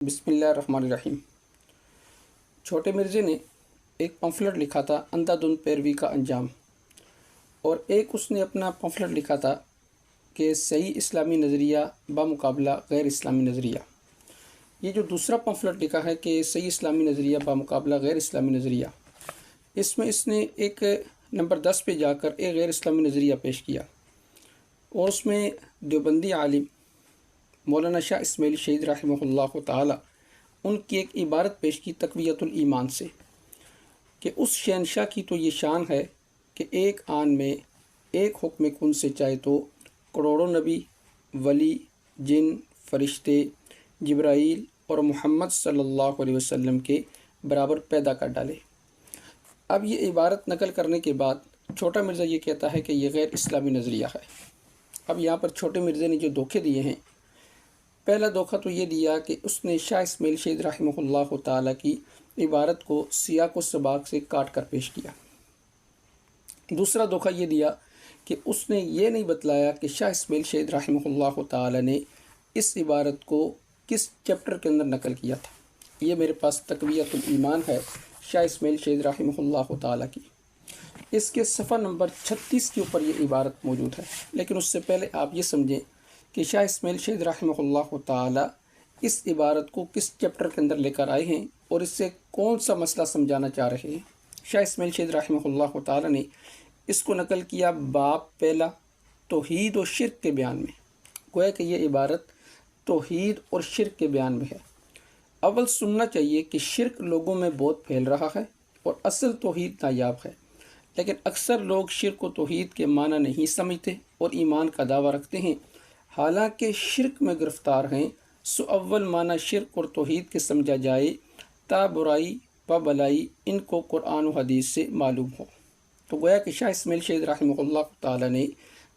بسم اللہ الرحمن الرحیم۔ چھوٹے مرزے نے ایک پمفلٹ لکھا تھا اندھا دھند پیروی کا انجام، اور ایک اس نے اپنا پمفلٹ لکھا تھا کہ صحیح اسلامی نظریہ بمقابلہ غیر اسلامی نظریہ۔ یہ جو دوسرا پمفلٹ لکھا ہے کہ صحیح اسلامی نظریہ بمقابلہ غیر اسلامی نظریہ، اس میں اس نے ایک نمبر 10 پہ جا کر ایک غیر اسلامی نظریہ پیش کیا، اور اس میں دیوبندی عالم مولانا شاہ اسماعیل شہید رحمہ اللہ تعالی ان کی ایک عبارت پیش کی تقویت الایمان سے، کہ اس شہنشاہ کی تو یہ شان ہے کہ ایک آن میں ایک حکم کن سے چاہے تو کروڑوں نبی، ولی، جن، فرشتے، جبرائیل اور محمد صلی اللہ علیہ وسلم کے برابر پیدا کر ڈالے۔ اب یہ عبارت نقل کرنے کے بعد چھوٹا مرزا یہ کہتا ہے کہ یہ غیر اسلامی نظریہ ہے۔ اب یہاں پر چھوٹے مرزے نے جو دھوکے دیے ہیں، پہلا دھوکہ تو یہ دیا کہ اس نے شاہ اسماعیل شہید رحمہ اللہ تعالیٰ کی عبارت کو سیاق و سباق سے کاٹ کر پیش کیا۔ دوسرا دھوکہ یہ دیا کہ اس نے یہ نہیں بتلایا کہ شاہ اسماعیل شہید رحمہ اللہ تعالیٰ نے اس عبارت کو کس چیپٹر کے اندر نقل کیا تھا۔ یہ میرے پاس تقویت الایمان ہے شاہ اسماعیل شہید رحمہ اللہ تعالیٰ کی، اس کے صفحہ نمبر 36 کے اوپر یہ عبارت موجود ہے۔ لیکن اس سے پہلے آپ یہ سمجھیں کہ شاہ اسماعیل شہید رحمہ اللہ تعالی اس عبارت کو کس چیپٹر کے اندر لے کر آئے ہیں اور اس سے کون سا مسئلہ سمجھانا چاہ رہے ہیں۔ شاہ اسماعیل شہید رحمہ اللہ تعالی نے اس کو نقل کیا باب پہلا توحید و شرک کے بیان میں۔ گویا کہ یہ عبارت توحید اور شرک کے بیان میں ہے۔ اول سننا چاہیے کہ شرک لوگوں میں بہت پھیل رہا ہے اور اصل توحید نایاب ہے، لیکن اکثر لوگ شرک و توحید کے معنی نہیں سمجھتے اور ایمان کا دعویٰ رکھتے ہیں، حالانکہ شرک میں گرفتار ہیں۔ سو اول معنی شرک اور توحید کے سمجھا جائے تا برائی و بلائی ان کو قرآن و حدیث سے معلوم ہو۔ تو گویا کہ شاہ اسماعیل شہید رحمہ اللہ تعالی نے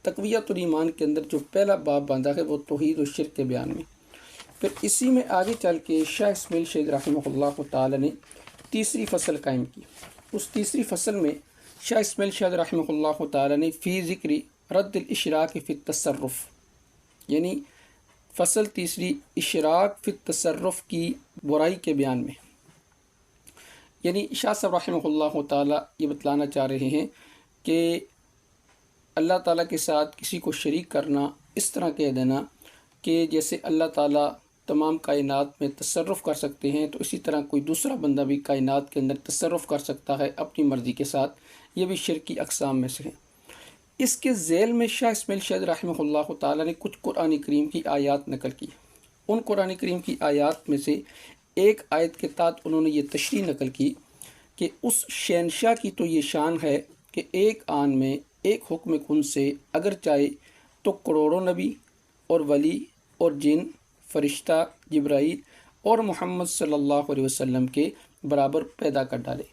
تقویت الایمان کے اندر جو پہلا باب باندھا ہے وہ توحید و شرک کے بیان میں۔ پھر اسی میں آگے چل کے شاہ اسماعیل شہید رحمہ اللہ تعالی نے تیسری فصل قائم کی۔ اس تیسری فصل میں شاہ اسماعیل شہید رحمہ اللہ تعالی نے فی ذکر رد الاشراک فی التصرف، یعنی فصل تیسری اشراک فی التصرف کی برائی کے بیان میں، یعنی شاہ صاحب رحمہ اللہ تعالی یہ بتلانا چاہ رہے ہیں کہ اللہ تعالیٰ کے ساتھ کسی کو شریک کرنا، اس طرح کہہ دینا کہ جیسے اللہ تعالیٰ تمام کائنات میں تصرف کر سکتے ہیں تو اسی طرح کوئی دوسرا بندہ بھی کائنات کے اندر تصرف کر سکتا ہے اپنی مرضی کے ساتھ، یہ بھی شرک کی اقسام میں سے ہے۔ اس کے ذیل میں شاہ اسماعیل شہید رحمہ اللہ تعالی نے کچھ قرآن کریم کی آیات نقل کی۔ ان قرآن کریم کی آیات میں سے ایک آیت کے تحت انہوں نے یہ تشریح نقل کی کہ اس شہنشاہ کی تو یہ شان ہے کہ ایک آن میں ایک حکم کن سے اگر چاہے تو کروڑوں نبی اور ولی اور جن، فرشتہ، جبرائیل اور محمد صلی اللہ علیہ وسلم کے برابر پیدا کر ڈالے۔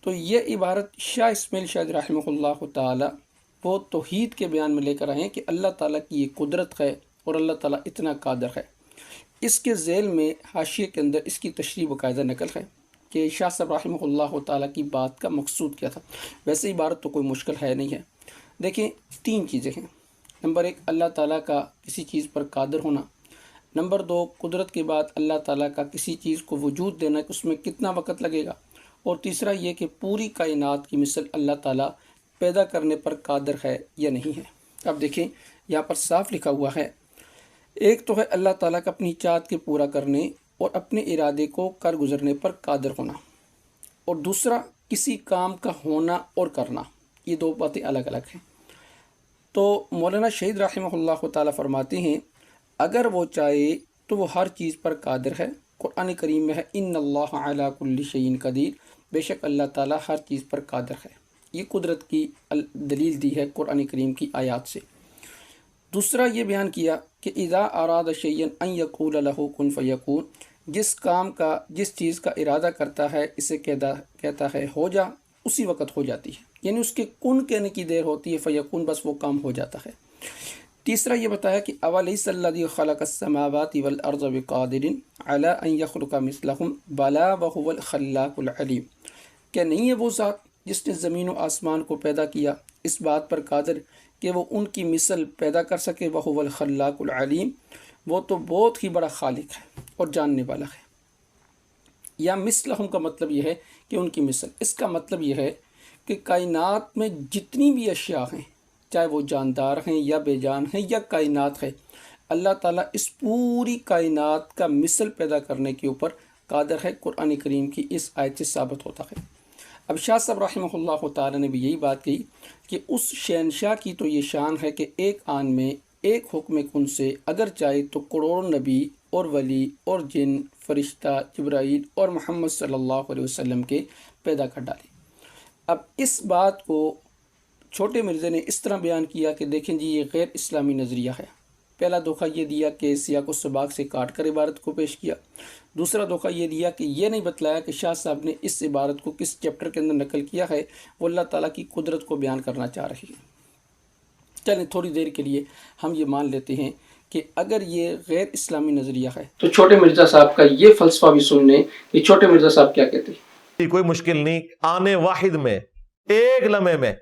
تو یہ عبارت شاہ اسماعیل شہید رحمہ اللہ تعالی وہ توحید کے بیان میں لے کر آئے ہیں کہ اللہ تعالیٰ کی یہ قدرت ہے اور اللہ تعالیٰ اتنا قادر ہے۔ اس کے ذیل میں حاشیے کے اندر اس کی تشریح باقاعدہ نقل ہے کہ شاہ صاحب رحمہ اللہ تعالیٰ کی بات کا مقصود کیا تھا۔ ویسے عبارت تو کوئی مشکل ہے نہیں ہے۔ دیکھیں، تین چیزیں ہیں۔ نمبر ایک، اللہ تعالیٰ کا کسی چیز پر قادر ہونا۔ نمبر دو، قدرت کے بعد اللہ تعالیٰ کا کسی چیز کو وجود دینا کہ اس میں کتنا وقت لگے گا۔ اور تیسرا یہ کہ پوری کائنات کی مثل اللہ تعالیٰ پیدا کرنے پر قادر ہے یا نہیں ہے۔ اب دیکھیں، یہاں پر صاف لکھا ہوا ہے، ایک تو ہے اللہ تعالیٰ کا اپنی چاہت کے پورا کرنے اور اپنے ارادے کو کر گزرنے پر قادر ہونا، اور دوسرا کسی کام کا ہونا اور کرنا۔ یہ دو باتیں الگ الگ ہیں۔ تو مولانا شہید رحمہ اللہ تعالیٰ فرماتے ہیں اگر وہ چاہے تو وہ ہر چیز پر قادر ہے۔ قرآن کریم میں ہے ان اللہ علی کل شیء قدیر، بے شک اللہ تعالیٰ ہر چیز پر قادر ہے۔ یہ قدرت کی دلیل دی ہے قرآن کریم کی آیات سے۔ دوسرا یہ بیان کیا کہ اذا اراد شیئا ان یقول له کن فیکون، جس چیز کا ارادہ کرتا ہے اسے کہتا ہے ہو جا، اسی وقت ہو جاتی ہے، یعنی اس کے کن کہنے کی دیر ہوتی ہے، فیکون بس وہ کام ہو جاتا ہے۔ تیسرا یہ بتایا کہ اولیس الذی خلق السماوات والارض بقادر علی ان یخلق مثلهم بلا وهو الخلاق العلیم، کہ نہیں ہے وہ ذات جس نے زمین و آسمان کو پیدا کیا اس بات پر قادر کہ وہ ان کی مثل پیدا کر سکے، وہو الخلاق العلیم، وہ تو بہت ہی بڑا خالق ہے اور جاننے والا ہے۔ یا مثلہم کا مطلب یہ ہے کہ ان کی مثل، اس کا مطلب یہ ہے کہ کائنات میں جتنی بھی اشیاء ہیں، چاہے وہ جاندار ہیں یا بے جان ہیں یا کائنات ہے، اللہ تعالیٰ اس پوری کائنات کا مثل پیدا کرنے کے اوپر قادر ہے۔ قرآن کریم کی اس آیت سے ثابت ہوتا ہے۔ اب شاہ صاحب رحمہ اللہ تعالیٰ نے بھی یہی بات کہی کہ اس شہنشاہ کی تو یہ شان ہے کہ ایک آن میں ایک حکم کن سے اگر چاہے تو کروڑوں نبی اور ولی اور جن، فرشتہ، جبرائیل اور محمد صلی اللہ علیہ وسلم کے پیدا کر ڈالے۔ اب اس بات کو چھوٹے مرزا نے اس طرح بیان کیا کہ دیکھیں جی یہ غیر اسلامی نظریہ ہے۔ پہلا دھوکہ یہ دیا کہ سیاق و سباق سے کاٹ کر عبارت کو پیش کیا۔ دوسرا دھوکہ یہ دیا کہ یہ نہیں بتلایا کہ شاہ صاحب نے اس عبارت کو کس چیپٹر کے اندر نقل کیا ہے، وہ اللہ تعالیٰ کی قدرت کو بیان کرنا چاہ رہی ہے۔ چلیں تھوڑی دیر کے لیے ہم یہ مان لیتے ہیں کہ اگر یہ غیر اسلامی نظریہ ہے تو چھوٹے مرزا صاحب کا یہ فلسفہ بھی سن لیں کہ چھوٹے مرزا صاحب کیا کہتے ہیں۔ کوئی مشکل نہیں، آنے واحد میں ایک لمحے میں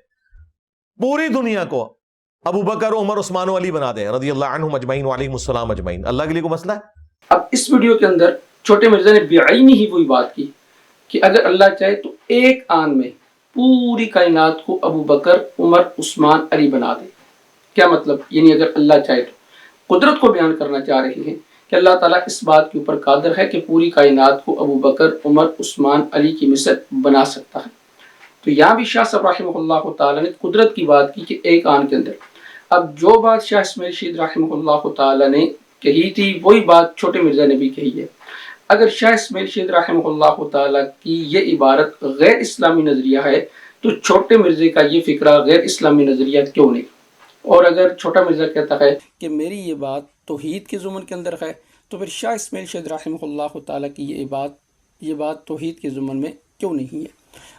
پوری دنیا کو ابو بکر، عمر، عثمان و علی بنا دے رضی اللہ عنہم اجمعین وعلیہم السلام اجمعین۔ اللہ کے لیے کوئی مسئلہ ہے؟ اب اس ویڈیو کے اندر چھوٹے مرزا نے بعینی ہی وہی بات کی کہ اگر اللہ چاہے تو ایک آن میں پوری کائنات کو ابو بکر، عمر، عثمان، علی بنا دے۔ کیا مطلب؟ یعنی اگر اللہ چاہے تو قدرت کو بیان کرنا چاہ رہے ہیں کہ اللہ تعالیٰ اس بات کے اوپر قادر ہے کہ پوری کائنات کو ابو بکر، عمر، عثمان، علی کی مثل بنا سکتا ہے۔ تو یہاں بھی شاہ صاحب رحمہ اللہ تعالیٰ نے قدرت کی بات کی کہ ایک آن کے اندر۔ اب جو بات شاہ اسماعیل شہید رحمہ اللہ تعالیٰ نے کہی تھی وہی بات چھوٹے مرزا نے بھی کہی ہے۔ اگر شاہ اسماعیل شہید رحمہ اللہ تعالیٰ کی یہ عبارت غیر اسلامی نظریہ ہے تو چھوٹے مرزے کا یہ فکرہ غیر اسلامی نظریہ کیوں نہیں؟ اور اگر چھوٹا مرزا کہتا ہے کہ میری یہ بات توحید کے ضمن کے اندر ہے تو پھر شاہ اسماعیل شہید رحمہ اللہ تعالیٰ کی یہ بات توحید کے ضمن میں کیوں نہیں ہے؟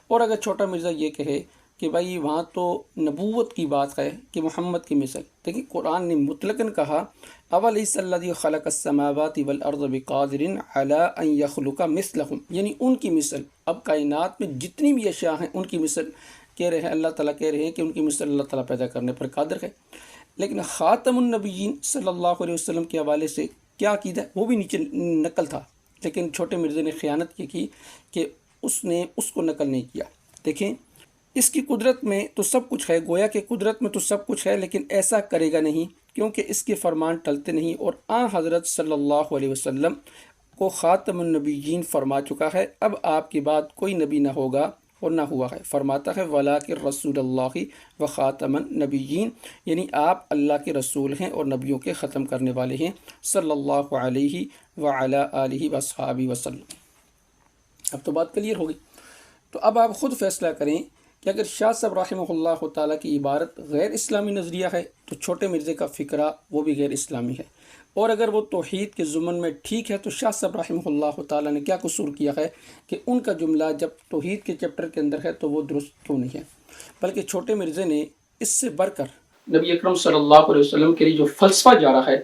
اور اگر چھوٹا مرزا یہ کہے کہ بھائی وہاں تو نبوت کی بات ہے کہ محمد کی مثل، دیکھیں قرآن نے مطلقاً کہا اولیس الذی خلق السماوات والارض بقادر علی ان یخلق مثلہم، یعنی ان کی مثل۔ اب کائنات میں جتنی بھی اشیاء ہیں ان کی مثل کہہ رہے ہیں، اللہ تعالیٰ کہہ رہے ہیں کہ ان کی مثل اللہ تعالیٰ پیدا کرنے پر قادر ہے۔ لیکن خاتم النبیین صلی اللہ علیہ وسلم کے حوالے سے کیا عقیدہ ہے وہ بھی نیچے نقل تھا، لیکن چھوٹے مرزا نے خیانت یہ کی کہ اس نے اس کو نقل نہیں کیا۔ دیکھیں اس کی قدرت میں تو سب کچھ ہے، گویا کہ قدرت میں تو سب کچھ ہے، لیکن ایسا کرے گا نہیں کیونکہ اس کے فرمان ٹلتے نہیں، اور حضرت صلی اللہ علیہ وسلم کو خاتم النبیین فرما چکا ہے، اب آپ کے بعد کوئی نبی نہ ہوگا اور نہ ہوا ہے۔ فرماتا ہے وَلَٰكِن رسول اللہ و خاتم النبیین، یعنی آپ اللہ کے رسول ہیں اور نبیوں کے ختم کرنے والے ہیں، صلی اللہ علیہ وعلی آلہ وصحابہ وسلم۔ اب تو بات کلیئر ہوگی۔ تو اب آپ خود فیصلہ کریں کہ اگر شاہ صاحب رحمہ اللہ تعالیٰ کی عبارت غیر اسلامی نظریہ ہے تو چھوٹے مرزے کا فکرہ وہ بھی غیر اسلامی ہے، اور اگر وہ توحید کے ضمن میں ٹھیک ہے تو شاہ صاحب رحمہ اللہ تعالیٰ نے کیا قصور کیا ہے کہ ان کا جملہ جب توحید کے چیپٹر کے اندر ہے تو وہ درست کیوں نہیں ہے؟ بلکہ چھوٹے مرزے نے اس سے بڑھ کر نبی اکرم صلی اللہ علیہ وسلم کے لیے جو فلسفہ جا رہا ہے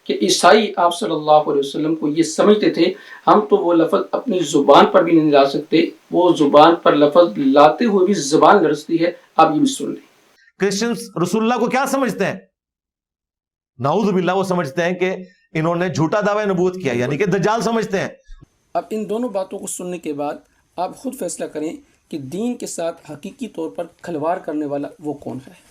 کہ عیسائی آپ صلی اللہ علیہ وسلم کو یہ سمجھتے تھے ہم تو وہ لفظ اپنی زبان پر بھی نہیں لا سکتے، وہ زبان پر لفظ لاتے ہوئے بھی زبان لرزتی ہے، آپ یہ بھی سن لیں۔ کرسچنز رسول اللہ کو کیا سمجھتے ہیں؟ نعوذ باللہ وہ سمجھتے ہیں کہ انہوں نے جھوٹا دعوی نبوت کیا، یعنی کہ دجال سمجھتے ہیں۔ اب ان دونوں باتوں کو سننے کے بعد آپ خود فیصلہ کریں کہ دین کے ساتھ حقیقی طور پر کھلواڑ کرنے والا وہ کون ہے۔